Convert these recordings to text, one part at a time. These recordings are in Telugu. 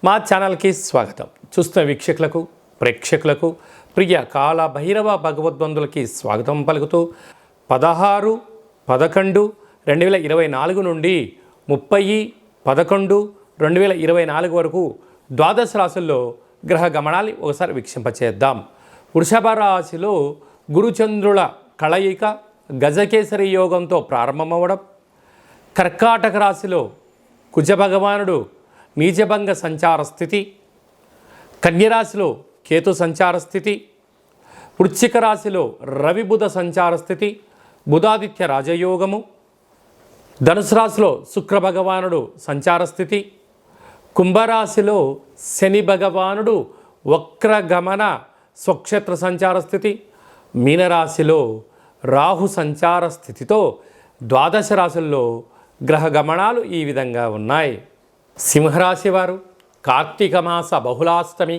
మా ఛానల్కి స్వాగతం. చూస్తున్న వీక్షకులకు ప్రేక్షకులకు ప్రియ కాల భైరవ భగవద్బంధులకి స్వాగతం పలుకుతూ 16/11/2024 నుండి 30/11/2024 వరకు ద్వాదశ రాశుల్లో గ్రహ గమనాలు ఒకసారి వీక్షింపచేద్దాం. వృషభ రాశిలో గురుచంద్రుల కలయిక గజకేసరి యోగంతో ప్రారంభమవడం, కర్కాటక రాశిలో కుజ భగవానుడు నీచభంగ సంచార స్థితి, కన్యరాశిలో కేతు సంచార స్థితి, వృశ్చిక రాశిలో రవి బుధ సంచార స్థితి, బుధాదిత్య రాజయోగము, ధనుసు రాశిలో శుక్ర భగవానుడు సంచార స్థితి, కుంభరాశిలో శని భగవానుడు వక్రగమన స్వక్షేత్ర సంచార స్థితి, మీనరాశిలో రాహు సంచార స్థితితో ద్వాదశ రాశుల్లో గ్రహ గమనాలు ఈ విధంగా ఉన్నాయి. సింహరాశి వారు కార్తీక మాస బహుళాష్టమి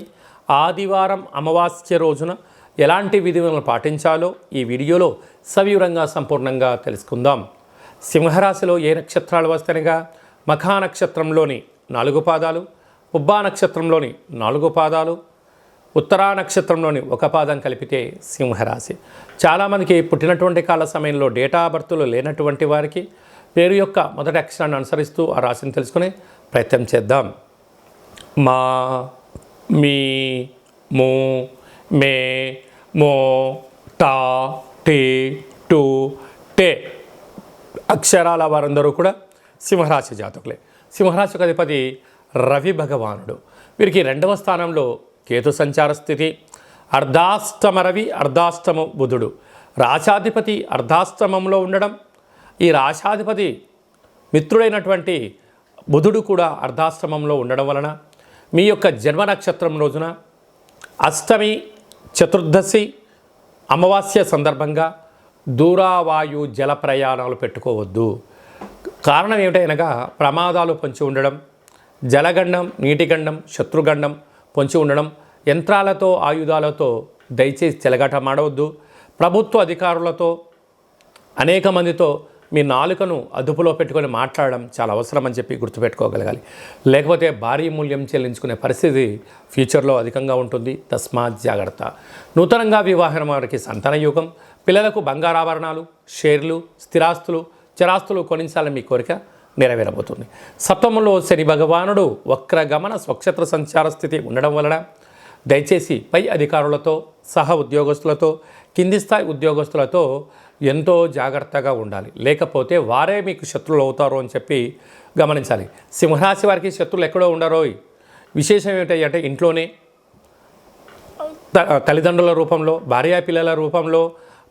ఆదివారం అమావాస్య రోజున ఎలాంటి విధులను పాటించాలో ఈ వీడియోలో సవివరంగా సంపూర్ణంగా తెలుసుకుందాం. సింహరాశిలో ఏ నక్షత్రాలు వస్తాయనగా మఖా నక్షత్రంలోని 4 పాదాలు, పుబ్బా నక్షత్రంలోని 4 పాదాలు, ఉత్తరా నక్షత్రంలోని 1 పాదం కలిపితే సింహరాశి. చాలామందికి పుట్టినటువంటి కాల సమయంలో డేటా బర్త్లు లేనటువంటి వారికి పేరు యొక్క మొదటి అక్షరాన్ని అనుసరిస్తూ ఆ రాశిని తెలుసుకునే ప్రయత్నం చేద్దాం. మా, మీ, మూ, మే, మో, టా, టీ, టు, టే అక్షరాల వారందరూ కూడా సింహరాశి జాతకులే. సింహరాశికి అధిపతి రవి భగవానుడు. వీరికి 2వ స్థానంలో కేతు సంచార స్థితి, అర్ధాష్టమ రవి అర్ధాష్టమ బుధుడు. రాశాధిపతి అర్ధాష్టమంలో ఉండడం, ఈ రాశాధిపతి మిత్రుడైనటువంటి బుధుడు కూడా అర్ధాష్టమంలో ఉండడం వలన మీ యొక్క జన్మ నక్షత్రం రోజున అష్టమి, చతుర్దశి, అమావాస్య సందర్భంగా దూరావాయు జల ప్రయాణాలు పెట్టుకోవద్దు. కారణం ఏమిటనగా ప్రమాదాలు పొంచి ఉండడం, జలగండం, నీటిగండం, శత్రుగండం పొంచి ఉండడం, యంత్రాలతో ఆయుధాలతో దయచేసి చెలగాటమాడవద్దు. ప్రభుత్వ అధికారులతో అనేక మందితో మీ నాలుకను అదుపులో పెట్టుకొని మాట్లాడడం చాలా అవసరం అని చెప్పి గుర్తుపెట్టుకోగలగాలి. లేకపోతే భారీ మూల్యం చెల్లించుకునే పరిస్థితి ఫ్యూచర్లో అధికంగా ఉంటుంది. తస్మాత్ జాగ్రత్త. నూతనంగా వివాహం వారికి సంతాన యోగం, పిల్లలకు బంగారాభరణాలు, షేర్లు, స్థిరాస్తులు, చరాస్తులు కొనించాలని మీ కోరిక నెరవేరబోతుంది. సప్తమంలో శని భగవానుడు వక్రగమన స్వక్షేత్ర సంచార స్థితి ఉండడం వలన దయచేసి పై అధికారులతో, సహ ఉద్యోగస్తులతో, కింది స్థాయి ఉద్యోగస్తులతో ఎంతో జాగ్రత్తగా ఉండాలి. లేకపోతే వారే మీకు శత్రువులు అవుతారు అని చెప్పి గమనించాలి. సింహరాశి వారికి శత్రువులు ఎక్కడో ఉండరో. విశేషం ఏమిటంటే ఇంట్లోనే తల్లిదండ్రుల రూపంలో, భార్యా పిల్లల రూపంలో,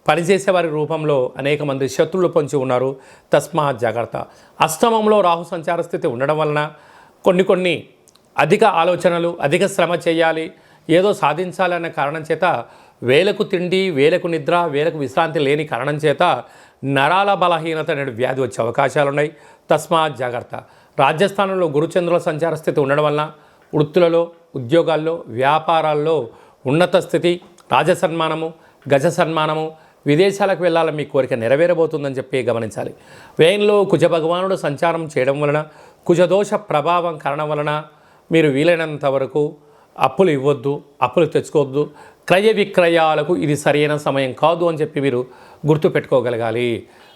పనిచేసే వారి రూపంలో అనేక మంది శత్రువులు పొంచి ఉన్నారు. తస్మాత్ జాగ్రత్త. అష్టమంలో రాహు సంచార స్థితి ఉండడం వలన కొన్ని అధిక ఆలోచనలు, అధిక శ్రమ చేయాలి, ఏదో సాధించాలనే కారణం చేత వేలకు తిండి, వేలకు నిద్ర, వేలకు విశ్రాంతి లేని కారణం చేత నరాల బలహీనత అనే వ్యాధి వచ్చే అవకాశాలు ఉన్నాయి. తస్మాత్ జాగ్రత్త. రాజ్యస్థానంలో గురుచంద్రుల సంచార స్థితి ఉండడం వలన వృత్తులలో, ఉద్యోగాల్లో, వ్యాపారాల్లో ఉన్నత స్థితి, రాజసన్మానము, గజ సన్మానము, విదేశాలకు వెళ్ళాలని మీ కోరిక నెరవేరబోతుందని చెప్పి గమనించాలి. వ్యయంలో కుజ భగవానుడు సంచారం చేయడం వలన, కుజదోష ప్రభావం కారణం వలన మీరు వీలైనంత వరకు అప్పులు ఇవ్వద్దు, అప్పులు తెచ్చుకోవద్దు. క్రయ విక్రయాలకు ఇది సరైన సమయం కాదు అని చెప్పి మీరు గుర్తుపెట్టుకోగలగాలి.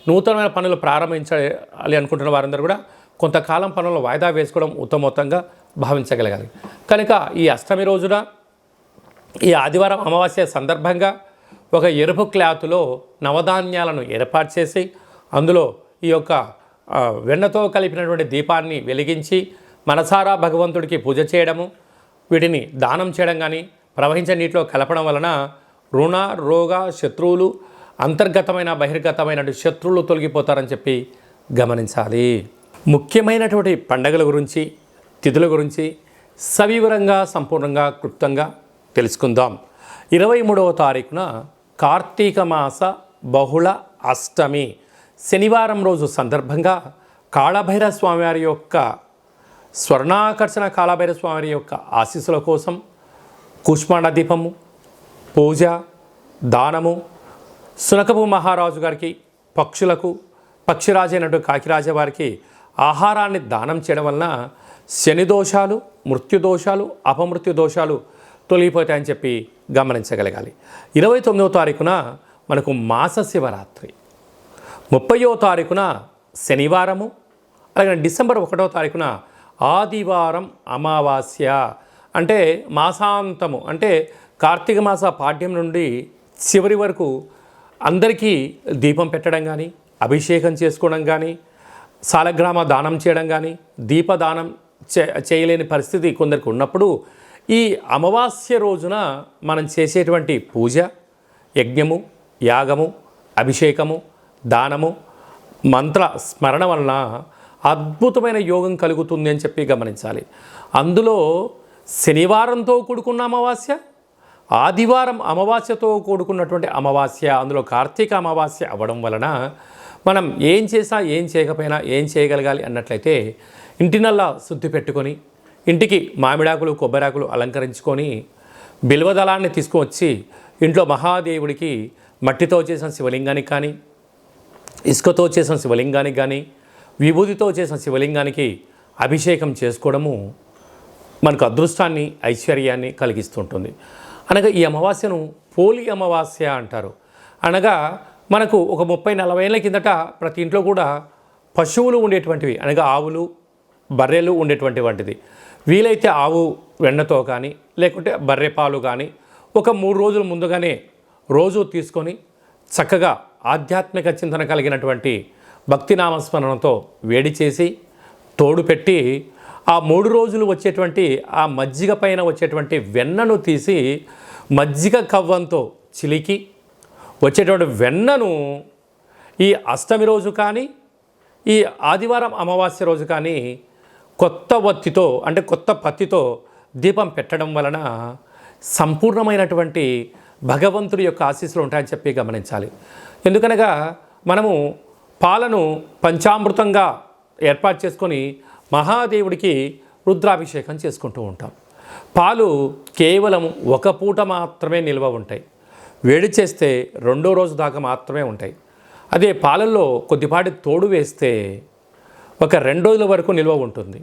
నూతనమైన పనులు ప్రారంభించాలి అనుకుంటున్న వారందరూ కూడా కొంతకాలం పనులు వాయిదా వేసుకోవడం ఉత్తమోత్తంగా భావించగలగాలి. కనుక ఈ అష్టమి రోజున, ఈ ఆదివారం అమావాస్య సందర్భంగా ఒక ఎరుపు క్లాతులో నవధాన్యాలను ఏర్పాటు చేసి అందులో ఈ యొక్క వెన్నతో కలిపినటువంటి దీపాన్ని వెలిగించి మనసారా భగవంతుడికి పూజ చేయడము, వీటిని దానం చేయడం కానీ ప్రవహించే నీటిలో కలపడం వలన రుణ, రోగ, శత్రువులు, అంతర్గతమైన బహిర్గతమైన శత్రువులు తొలగిపోతారని చెప్పి గమనించాలి. ముఖ్యమైనటువంటి పండగల గురించి, తిథుల గురించి సవివరంగా, సంపూర్ణంగా, క్లుప్తంగా తెలుసుకుందాం. 23వ తారీఖున కార్తీక మాస బహుళ అష్టమి శనివారం రోజు సందర్భంగా కాళభైరవ స్వామివారి యొక్క స్వర్ణాకర్షణ కాళభైరవ స్వామి యొక్క ఆశీస్సుల కోసం కూష్మాండ దీపము, పూజ, దానము, సునకపు మహారాజు గారికి, పక్షులకు, పక్షిరాజు అయినటువంటి కాకిరాజ వారికి ఆహారాన్ని దానం చేయడం వలన శని దోషాలు, మృత్యు దోషాలు, అపమృత్యు దోషాలు తొలగిపోతాయని చెప్పి గమనించగలగాలి. 29వ తారీఖున మనకు మాస శివరాత్రి, 30వ తారీఖున శనివారము, అలాగే డిసెంబర్ 1వ తారీఖున ఆదివారం అమావాస్య. అంటే మాసాంతము, అంటే కార్తీక మాస పాడ్యం నుండి చివరి వరకు అందరికీ దీపం పెట్టడం కానీ, అభిషేకం చేసుకోవడం కానీ, సాలగ్రామ దానం చేయడం కానీ, దీపదానం చేయలేని పరిస్థితి కొందరికి ఉన్నప్పుడు ఈ అమావాస్య రోజున మనం చేసేటువంటి పూజ, యజ్ఞము, యాగము, అభిషేకము, దానము, మంత్ర స్మరణ వలన అద్భుతమైన యోగం కలుగుతుంది అని చెప్పి గమనించాలి. అందులో శనివారంతో కూడుకున్న అమావాస్య, ఆదివారం అమావాస్యతో కూడుకున్నటువంటి అమావాస్య, అందులో కార్తీక అమావాస్య అవ్వడం వలన మనం ఏం చేసినా ఏం చేయకపోయినా ఏం చేయగలగాలి అన్నట్లయితే ఇంటినల్లా శుద్ధి పెట్టుకొని, ఇంటికి మామిడాకులు, కొబ్బరాకులు అలంకరించుకొని, బిల్వదళాన్ని తీసుకువచ్చి ఇంట్లో మహాదేవుడికి మట్టితో చేసిన శివలింగానికి కానీ, ఇసుకతో చేసిన శివలింగానికి కానీ, విభూతితో చేసిన శివలింగానికి అభిషేకం చేసుకోవడము మనకు అదృష్టాన్ని, ఐశ్వర్యాన్ని కలిగిస్తుంటుంది. అనగా ఈ అమావాస్యను పోలి అమావాస్య అంటారు. అనగా మనకు ఒక 30-40 ఏళ్ళ కిందట ప్రతి ఇంట్లో కూడా పశువులు ఉండేటువంటివి, అనగా ఆవులు, బర్రెలు ఉండేటువంటి వంటిది. వీలైతే ఆవు వెన్నతో కానీ, లేకుంటే బర్రె పాలు కానీ ఒక 3 రోజుల ముందుగానే రోజు తీసుకొని చక్కగా ఆధ్యాత్మిక చింతన కలిగినటువంటి భక్తి నామస్మరణతో వేడి చేసి తోడు పెట్టి ఆ 3 రోజులు వచ్చేటువంటి ఆ మజ్జిగ పైన వచ్చేటువంటి వెన్నను తీసి మజ్జిగ కవ్వంతో చిలికి వచ్చేటువంటి వెన్నను ఈ అష్టమి రోజు కానీ, ఈ ఆదివారం అమావాస్య రోజు కానీ కొత్త వత్తితో, అంటే కొత్త పత్తితో దీపం పెట్టడం వలన సంపూర్ణమైనటువంటి భగవంతుడి యొక్క ఆశీస్సులు ఉంటాయని చెప్పి గమనించాలి. ఎందుకనగా మనము పాలను పంచామృతంగా ఏర్పాటు చేసుకొని మహాదేవుడికి రుద్రాభిషేకం చేసుకుంటూ ఉంటాం. పాలు కేవలం ఒక పూట మాత్రమే నిల్వ ఉంటాయి, వేడి చేస్తే 2వ రోజు దాకా మాత్రమే ఉంటాయి. అదే పాలల్లో కొద్దిపాటి తోడు వేస్తే ఒక 2 రోజుల వరకు నిల్వ ఉంటుంది.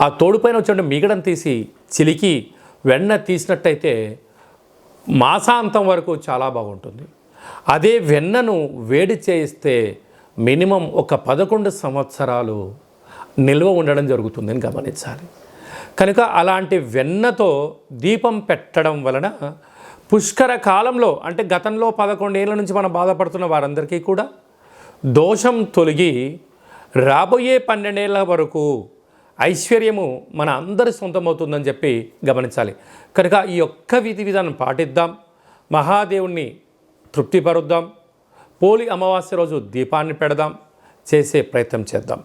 ఆ తోడుపైన వచ్చే మిగడను తీసి చిలికి వెన్న తీసినట్టయితే మాసాంతం వరకు చాలా బాగుంటుంది. అదే వెన్నను వేడి చేయిస్తే మినిమం ఒక 11 సంవత్సరాలు నిల్వ ఉండడం జరుగుతుందని గమనించాలి. కనుక అలాంటి వెన్నతో దీపం పెట్టడం వలన పుష్కర కాలంలో, అంటే గతంలో 11 ఏళ్ళ నుంచి మనం బాధపడుతున్న వారందరికీ కూడా దోషం తొలగి రాబోయే 12 ఏళ్ళ వరకు ఐశ్వర్యము మన అందరి సొంతమవుతుందని చెప్పి గమనించాలి. కనుక ఈ ఒక్క విధి విధానం పాటిద్దాం, మహాదేవుణ్ణి తృప్తిపరుద్దాం, పోలి అమావాస్య రోజు దీపాన్ని పెడదాం, చేసే ప్రయత్నం చేద్దాం.